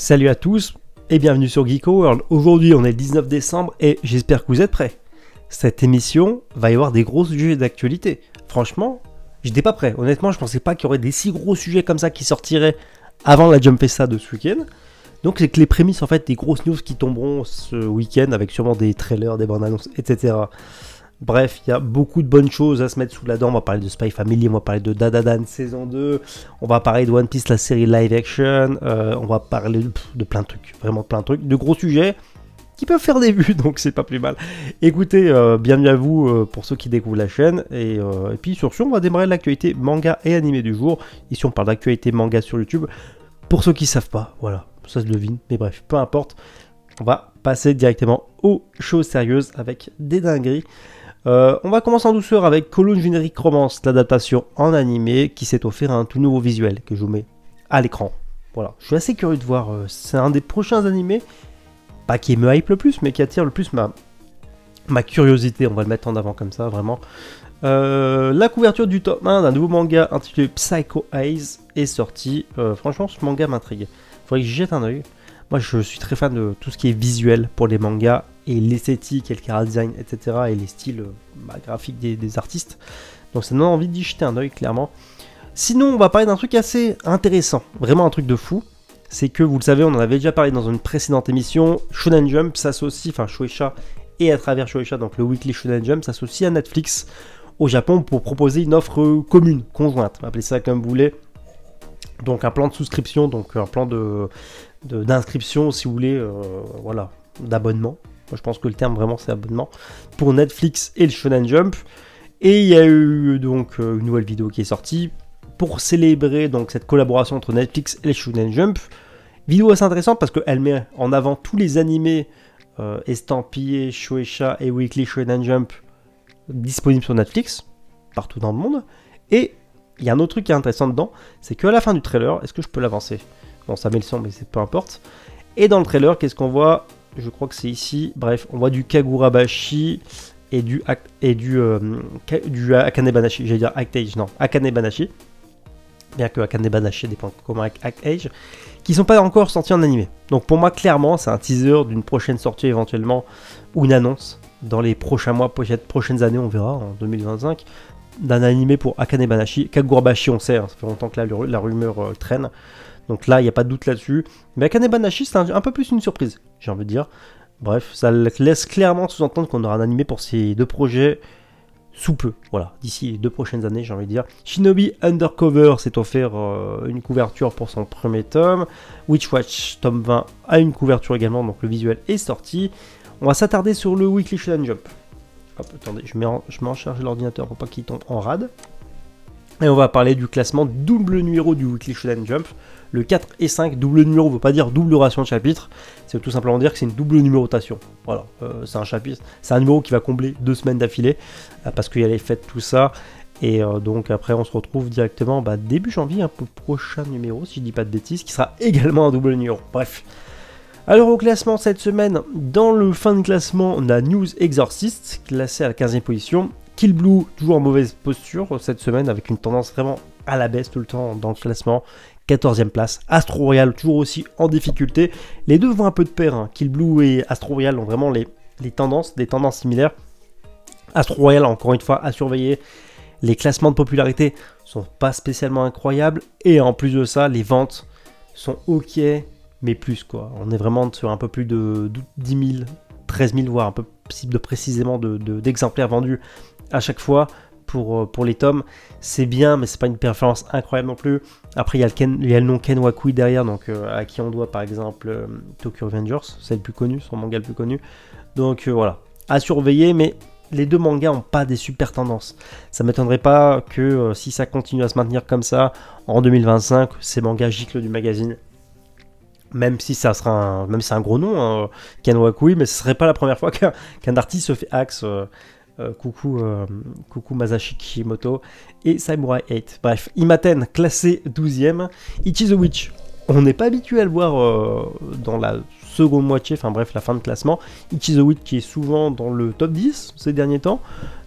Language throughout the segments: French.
Salut à tous et bienvenue sur Geeko World. Aujourd'hui on est le 19 décembre et j'espère que vous êtes prêts. Cette émission va y avoir des gros sujets d'actualité. Franchement, j'étais pas prêt. Honnêtement, je pensais pas qu'il y aurait des si gros sujets comme ça qui sortiraient avant la Jump Festa de ce week-end. Donc c'est que les prémices en fait des grosses news qui tomberont ce week-end avec sûrement des trailers, des bandes annonces, etc. Bref, il y a beaucoup de bonnes choses à se mettre sous la dent. On va parler de Spy Family, on va parler de Dadadan saison 2, on va parler de One Piece, la série live action, on va parler de plein de trucs, vraiment plein de trucs, de gros sujets qui peuvent faire des vues, donc c'est pas plus mal. Écoutez, bienvenue à vous pour ceux qui découvrent la chaîne, et puis sur ce, on va démarrer l'actualité manga et animé du jour. Ici on parle d'actualité manga sur YouTube, pour ceux qui savent pas, voilà, ça se devine, mais bref, peu importe. On va passer directement aux choses sérieuses avec des dingueries. On va commencer en douceur avec Cologne Générique Romance, l'adaptation en animé qui s'est offert un tout nouveau visuel que je vous mets à l'écran. Voilà, je suis assez curieux de voir, c'est un des prochains animés, pas qui me hype le plus, mais qui attire le plus ma curiosité, on va le mettre en avant comme ça, vraiment. La couverture du tome 1 d'un nouveau manga intitulé Psycho Eyes est sortie. Franchement, ce manga m'intrigue. Faudrait que j'y jette un oeil. Moi, je suis très fan de tout ce qui est visuel pour les mangas et l'esthétique et le chara design, etc. et les styles graphiques des artistes. Donc, ça donne envie d'y jeter un oeil, clairement. Sinon, on va parler d'un truc assez intéressant, vraiment un truc de fou. C'est que, vous le savez, on en avait déjà parlé dans une précédente émission. Shonen Jump s'associe, enfin Shueisha, et à travers Shueisha, donc le Weekly Shonen Jump, s'associe à Netflix au Japon pour proposer une offre commune, conjointe, appelez ça comme vous voulez. Donc un plan de souscription, donc un plan d'inscription si vous voulez, voilà, d'abonnement. Moi je pense que le terme vraiment c'est abonnement pour Netflix et le Shonen Jump. Et il y a eu donc une nouvelle vidéo qui est sortie pour célébrer donc cette collaboration entre Netflix et le Shonen Jump. Vidéo assez intéressante parce qu'elle met en avant tous les animés estampillés Shueisha et Weekly Shonen Jump disponibles sur Netflix partout dans le monde. Et il y a un autre truc qui est intéressant dedans, c'est qu'à la fin du trailer, est-ce que je peux l'avancer? Bon, ça met le son, mais c'est peu importe. Et dans le trailer, qu'est-ce qu'on voit? Je crois que c'est ici. Bref, on voit du Kagurabashi et du Akane Banashi. J'allais dire Act Age, non, Akane Banashi. Bien que Akane Banashi dépend comment avec Act Age, qui sont pas encore sortis en animé. Donc pour moi, clairement, c'est un teaser d'une prochaine sortie éventuellement, ou une annonce dans les prochains mois, peut-être prochaines années, on verra, en 2025. D'un animé pour Akane Banashi. Kagurabashi, on sait, hein, ça fait longtemps que la rumeur traîne. Donc là, il n'y a pas de doute là-dessus. Mais Akane Banashi, c'est un peu plus une surprise, j'ai envie de dire. Bref, ça laisse clairement sous-entendre qu'on aura un animé pour ces deux projets sous peu. Voilà, d'ici les 2 prochaines années, j'ai envie de dire. Shinobi Undercover s'est offert une couverture pour son premier tome. Witchwatch, tome 20, a une couverture également, donc le visuel est sorti. On va s'attarder sur le Weekly Shonen Jump. Hop, attendez, je mets en charge l'ordinateur pour pas qu'il tombe en rade. Et on va parler du classement double numéro du Weekly Shonen Jump. Le 4 et 5, double numéro ne veut pas dire double ration de chapitre. C'est tout simplement dire que c'est une double numérotation. Voilà, c'est un chapitre, c'est un numéro qui va combler 2 semaines d'affilée. Parce qu'il y a les fêtes, tout ça. Et donc après on se retrouve directement début janvier, un peu prochain numéro, si je dis pas de bêtises, qui sera également un double numéro. Bref. Alors au classement cette semaine, dans le fin de classement, on a News Exorcist, classé à la 15e position. Kill Blue, toujours en mauvaise posture cette semaine, avec une tendance vraiment à la baisse tout le temps dans le classement. 14e place. Astro Royal, toujours aussi en difficulté. Les deux vont un peu de pair, hein. Kill Blue et Astro Royal ont vraiment des tendances similaires. Astro Royal, encore une fois, à surveiller. Les classements de popularité sont pas spécialement incroyables. Et en plus de ça, les ventes sont ok, mais plus quoi. On est vraiment sur un peu plus de 10 000, 13 000, voire un peu précisément d'exemplaires vendus à chaque fois pour les tomes. C'est bien, mais c'est pas une performance incroyable non plus. Après, il y a le nom Ken Wakui derrière, donc à qui on doit par exemple Tokyo Revengers, c'est le plus connu, son manga le plus connu. Donc voilà, à surveiller, mais les deux mangas n'ont pas des super tendances. Ça m'étonnerait pas que si ça continue à se maintenir comme ça, en 2025, ces mangas giclent du magazine. Même si ça sera même si c'est un gros nom, hein, Ken Wakui, mais ce serait pas la première fois qu'un artiste se fait axe. Coucou Masashi Kishimoto et Samurai 8. Bref, Imaten classé 12e. Ichi the Witch, on n'est pas habitué à le voir dans la seconde moitié, enfin bref, la fin de classement. Ichi the Witch qui est souvent dans le top 10 ces derniers temps.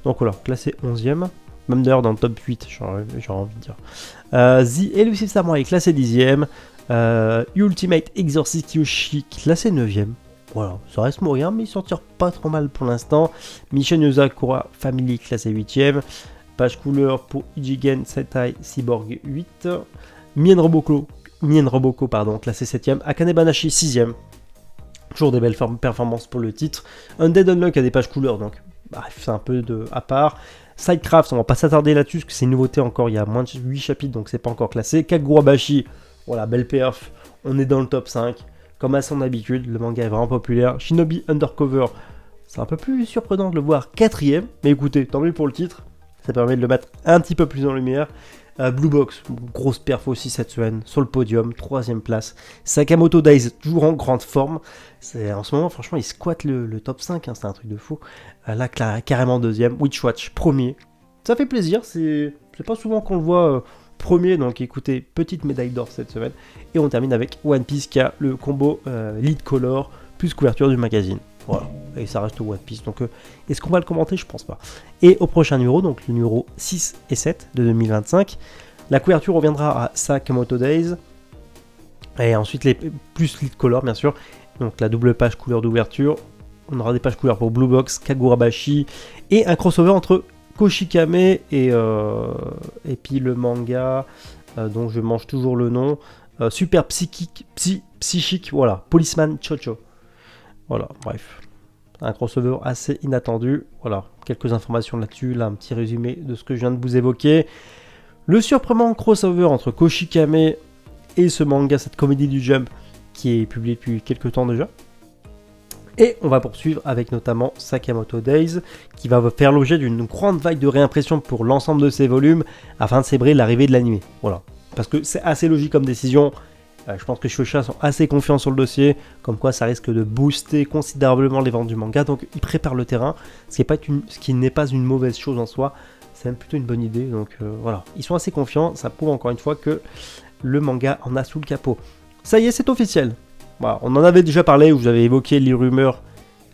Donc voilà, classé 11e. Même d'ailleurs dans le top 8, j'ai envie de dire. The Elusive Samurai est classé 10e. Ultimate Exorcist Kyoshi classé 9ème. Voilà, ça reste moyen, mais il s'en tire pas trop mal pour l'instant. Mission Yozakura Family classé 8ème. Page couleur pour Ichigen Sentai Cyborg 8. Mien Roboko pardon, classé 7ème. Akane Banashi 6ème. Toujours des belles performances pour le titre. Undead Unluck a des pages couleurs, donc bref, c'est un peu à part. Sidecraft, on va pas s'attarder là-dessus, parce que c'est une nouveauté encore, il y a moins de 8 chapitres, donc c'est pas encore classé. Kagurabashi, voilà, belle perf, on est dans le top 5. Comme à son habitude, le manga est vraiment populaire. Shinobi Undercover, c'est un peu plus surprenant de le voir 4ème, mais écoutez, tant mieux pour le titre, ça permet de le mettre un petit peu plus en lumière. Blue Box, grosse perf aussi cette semaine, sur le podium, 3ème place. Sakamoto Days, toujours en grande forme. En ce moment, franchement, il squatte le top 5, hein, c'est un truc de fou. Là, carrément 2ème. Witchwatch, 1er. Ça fait plaisir, c'est pas souvent qu'on le voit 1er, donc écoutez, petite médaille d'or cette semaine. Et on termine avec One Piece qui a le combo lead color plus couverture du magazine. Voilà, et ça reste One Piece. Donc, est-ce qu'on va le commenter? Je pense pas. Et au prochain numéro, donc le numéro 6 et 7 de 2025, la couverture reviendra à Sakamoto Days. Et ensuite, plus lead color, bien sûr. Donc, la double page couleur d'ouverture. On aura des pages couleurs pour Blue Box, Kagurabashi. Et un crossover entre Koshikame et puis le manga dont je mange toujours le nom. Super psychique, voilà. Policeman Chocho. Voilà, bref, un crossover assez inattendu. Voilà, quelques informations là-dessus, là un petit résumé de ce que je viens de vous évoquer. Le surprenant crossover entre Koshikame et ce manga, cette comédie du Jump, qui est publié depuis quelques temps déjà. Et on va poursuivre avec notamment Sakamoto Days, qui va faire l'objet d'une grande vague de réimpression pour l'ensemble de ses volumes, afin de célébrer l'arrivée de l'anime. Voilà, parce que c'est assez logique comme décision. Je pense que Shueisha sont assez confiants sur le dossier, comme quoi ça risque de booster considérablement les ventes du manga, donc ils préparent le terrain, ce qui n'est pas une mauvaise chose en soi, c'est même plutôt une bonne idée, donc voilà. Ils sont assez confiants, ça prouve encore une fois que le manga en a sous le capot. Ça y est, c'est officiel. Voilà, on en avait déjà parlé, où je vous avais évoqué les rumeurs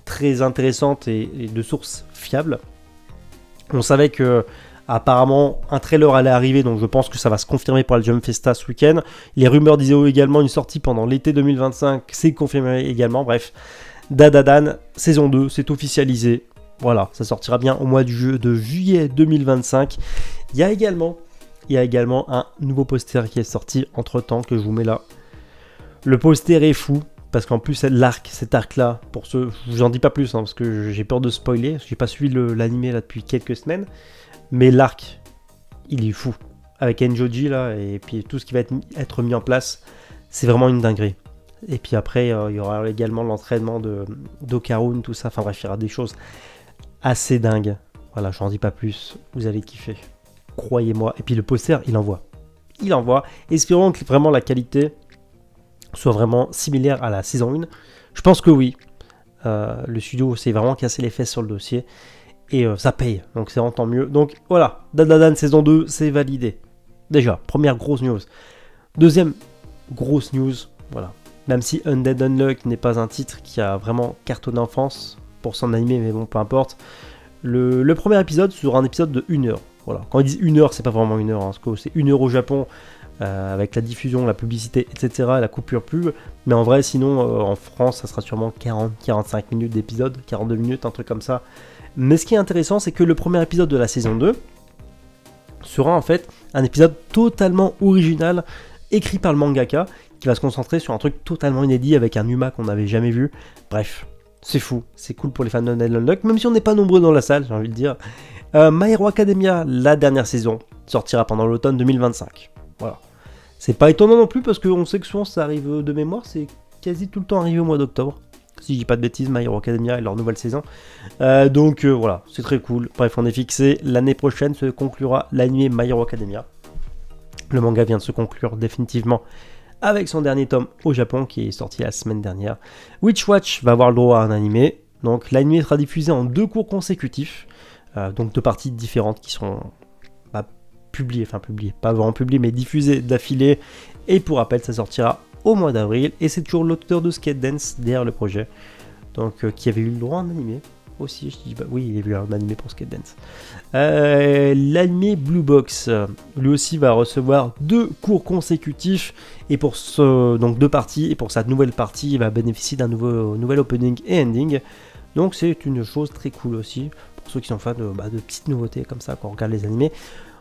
très intéressantes et de sources fiables. On savait que apparemment, un trailer allait arriver, donc je pense que ça va se confirmer pour la Jump Festa ce week-end. Les rumeurs disaient également une sortie pendant l'été 2025, c'est confirmé également. Bref, Dadadan, saison 2, c'est officialisé. Voilà, ça sortira bien au mois de juillet 2025. Il y a également un nouveau poster qui est sorti entre-temps, que je vous mets là. Le poster est fou, parce qu'en plus, cet arc-là, pour ceux, je vous en dis pas plus, hein, parce que j'ai peur de spoiler, j'ai pas suivi l'animé là depuis quelques semaines. Mais l'arc, il est fou. Avec Enjoji là, et puis tout ce qui va être mis en place, c'est vraiment une dinguerie. Et puis après, il y aura également l'entraînement d'Okarun, tout ça. Enfin bref, il y aura des choses assez dingues. Voilà, j'en dis pas plus. Vous allez kiffer. Croyez-moi. Et puis le poster, il envoie. Il envoie. Espérons que vraiment la qualité soit vraiment similaire à la saison 1. Je pense que oui. Le studio s'est vraiment cassé les fesses sur le dossier. Et ça paye, donc c'est vraiment tant mieux. Donc voilà, Dadadan saison 2, c'est validé. Déjà, première grosse news. Deuxième grosse news, voilà. Même si Undead Unluck n'est pas un titre qui a vraiment cartonné en France pour son animé, mais bon, peu importe. Le premier épisode sera un épisode de 1 heure. Voilà. Quand ils disent 1 heure, c'est pas vraiment 1 heure, hein, parce que c'est 1 heure au Japon, avec la diffusion, la publicité, etc., la coupure pub. Mais en vrai, sinon, en France, ça sera sûrement 40-45 minutes d'épisode, 42 minutes, un truc comme ça. Mais ce qui est intéressant, c'est que le premier épisode de la saison 2 sera en fait un épisode totalement original, écrit par le mangaka, qui va se concentrer sur un truc totalement inédit avec un Numa qu'on n'avait jamais vu. Bref, c'est fou, c'est cool pour les fans de Undead Unluck, même si on n'est pas nombreux dans la salle, j'ai envie de dire. My Hero Academia, la dernière saison, sortira pendant l'automne 2025. Voilà. C'est pas étonnant non plus, parce qu'on sait que souvent ça arrive de mémoire, c'est quasi tout le temps arrivé au mois d'octobre. Si je dis pas de bêtises, My Hero Academia et leur nouvelle saison. Donc voilà, c'est très cool. Bref, on est fixé. L'année prochaine se conclura l'anime My Hero Academia. Le manga vient de se conclure définitivement avec son dernier tome au Japon qui est sorti la semaine dernière. Witchwatch va avoir le droit à un animé. Donc l'anime sera diffusé en 2 cours consécutifs. Donc 2 parties différentes qui sont publiées, pas vraiment publiées, mais diffusées d'affilée. Et pour rappel, ça sortira au mois d'avril, et c'est toujours l'auteur de Skate Dance derrière le projet, donc qui avait eu le droit à un animé. aussi, je dis bah oui, il y a eu un animé pour Skate Dance. L'animé Blue Box, lui aussi va recevoir 2 cours consécutifs et pour donc 2 parties, et pour sa nouvelle partie, il va bénéficier d'un nouvel opening et ending. Donc c'est une chose très cool aussi pour ceux qui sont fans de petites nouveautés comme ça quand on regarde les animés.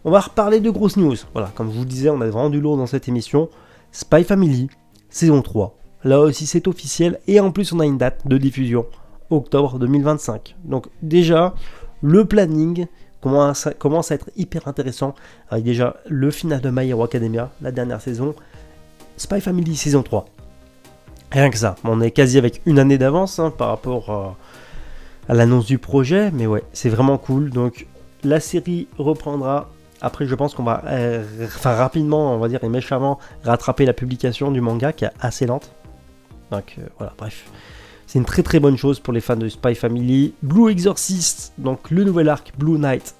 On va reparler de grosses news. Voilà, comme je vous disais, on a vraiment du lourd dans cette émission. Spy Family, saison 3. Là aussi c'est officiel et en plus on a une date de diffusion, octobre 2025. Donc déjà, le planning commence à être hyper intéressant avec déjà le final de My Hero Academia, la dernière saison, Spy Family saison 3. Rien que ça, on est quasi avec une année d'avance par rapport à l'annonce du projet, mais ouais, c'est vraiment cool. Donc la série reprendra. Après, je pense qu'on va rapidement, on va dire, et méchamment rattraper la publication du manga qui est assez lente. Donc voilà, bref. C'est une très très bonne chose pour les fans de Spy Family. Blue Exorcist, donc le nouvel arc Blue Knight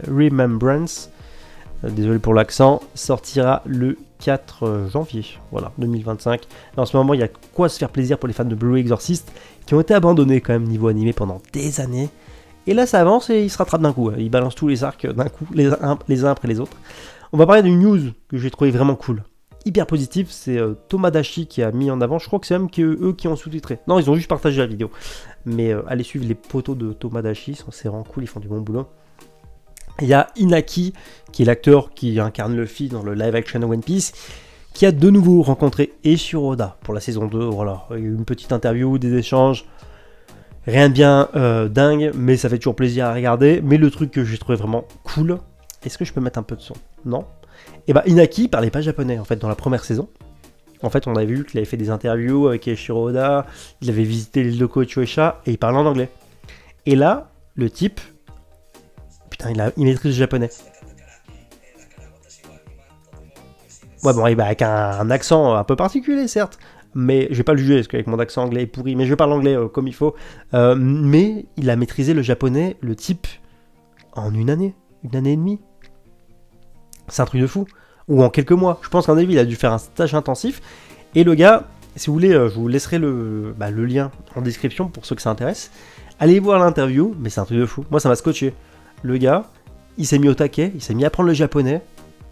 Remembrance, désolé pour l'accent, sortira le 4 janvier, voilà, 2025. Et en ce moment, il y a quoi se faire plaisir pour les fans de Blue Exorcist qui ont été abandonnés quand même niveau animé pendant des années. Et là, ça avance et il se rattrape d'un coup. Il balance tous les arcs d'un coup, les uns après les autres. On va parler d'une news que j'ai trouvé vraiment cool. Hyper positif, c'est Tomodachi qui a mis en avant. Je crois que c'est même eux qui ont sous-titré. Non, ils ont juste partagé la vidéo. Mais allez suivre les potos de Tomodachi, c'est vraiment cool, ils font du bon boulot. Il y a Inaki, qui est l'acteur qui incarne Luffy dans le live action One Piece, qui a de nouveau rencontré Eiichiro Oda pour la saison 2. Voilà, il y a eu une petite interview, des échanges. Rien de bien dingue, mais ça fait toujours plaisir à regarder. Mais le truc que j'ai trouvé vraiment cool, est-ce que je peux mettre un peu de son? Non. Et bah Inaki parlait pas japonais en fait dans la première saison. En fait, on avait vu qu'il avait fait des interviews avec Eiichiro Oda, il avait visité l'île de Koichouesha et il parlait en anglais. Et là, le type, putain, il maîtrise le japonais. Ouais, bon, avec un accent un peu particulier, certes. Mais je vais pas le juger, parce qu'avec mon accent anglais est pourri, mais je parle anglais comme il faut. Mais il a maîtrisé le japonais, le type, en une année et demie. C'est un truc de fou. Ou en quelques mois. Je pense qu'en avis, il a dû faire un stage intensif. Et le gars, si vous voulez, je vous laisserai le lien en description pour ceux que ça intéresse. Allez voir l'interview, mais c'est un truc de fou. Moi, ça m'a scotché. Le gars, il s'est mis au taquet, il s'est mis à apprendre le japonais.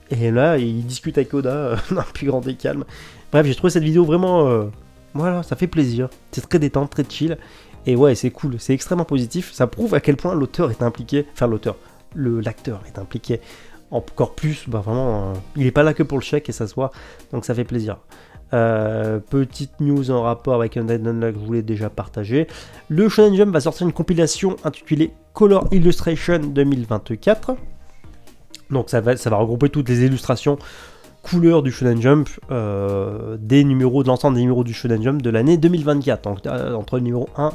Et là, il discute avec Oda d'un plus grand et calme. Bref, j'ai trouvé cette vidéo vraiment... voilà, ça fait plaisir. C'est très détente, très chill. Et ouais, c'est cool, c'est extrêmement positif. Ça prouve à quel point l'auteur est impliqué. Enfin, l'acteur est impliqué. Encore plus, vraiment, il n'est pas là que pour le chèque et ça se voit. Donc ça fait plaisir. Petite news en rapport avec un deadline que je voulais déjà partager. Le Shonen Jump va sortir une compilation intitulée Color Illustration 2024. Donc ça va regrouper toutes les illustrations couleurs du Shonen Jump, des numéros, de l'ensemble des numéros du Shonen Jump de l'année 2024, donc entre le numéro 1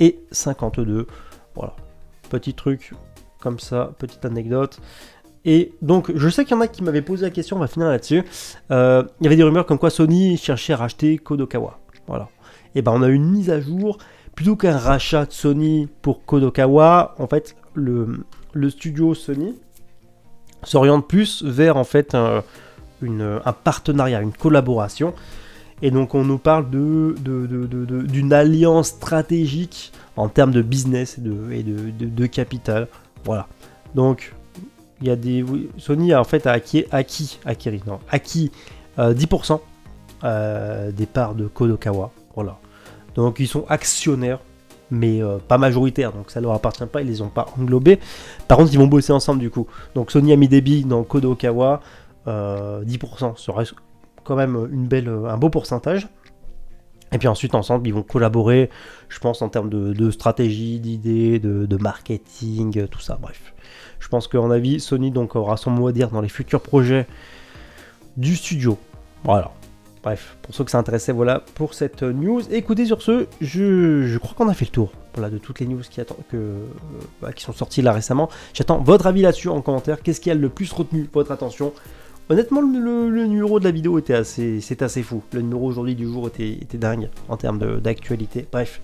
et 52. Voilà, petit truc comme ça, petite anecdote. Et donc, je sais qu'il y en a qui m'avaient posé la question, on va finir là-dessus. Il y avait des rumeurs comme quoi Sony cherchait à racheter Kodokawa. Voilà. Et ben, on a eu une mise à jour. Plutôt qu'un rachat de Sony pour Kodokawa, en fait, le studio Sony s'oriente plus vers en fait un partenariat, une collaboration. Et donc, on nous parle d'une alliance stratégique en termes de business et de capital. Voilà. Donc, il y a Sony a en fait acquis 10% des parts de Kodokawa. Voilà. Donc ils sont actionnaires, mais pas majoritaires, donc ça leur appartient pas, ils les ont pas englobés. Par contre, ils vont bosser ensemble du coup. Donc Sony a mis des billes dans Kodokawa, 10%, ça reste quand même un beau pourcentage. Et puis ensuite, ensemble, ils vont collaborer, je pense, en termes de stratégie, d'idées, de marketing, tout ça, bref. Je pense qu'en avis, Sony donc aura son mot à dire dans les futurs projets du studio. Voilà. Bref, pour ceux que ça intéressait, voilà pour cette news. Écoutez, sur ce, je crois qu'on a fait le tour voilà, de toutes les news qui sont sorties là récemment. J'attends votre avis là-dessus en commentaire. Qu'est-ce qui a le plus retenu votre attention? Honnêtement, le numéro de la vidéo c'était assez fou. Le numéro aujourd'hui du jour était dingue en termes d'actualité. Bref,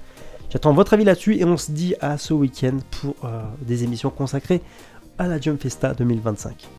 j'attends votre avis là-dessus et on se dit à ce week-end pour des émissions consacrées à la Jump Festa 2025.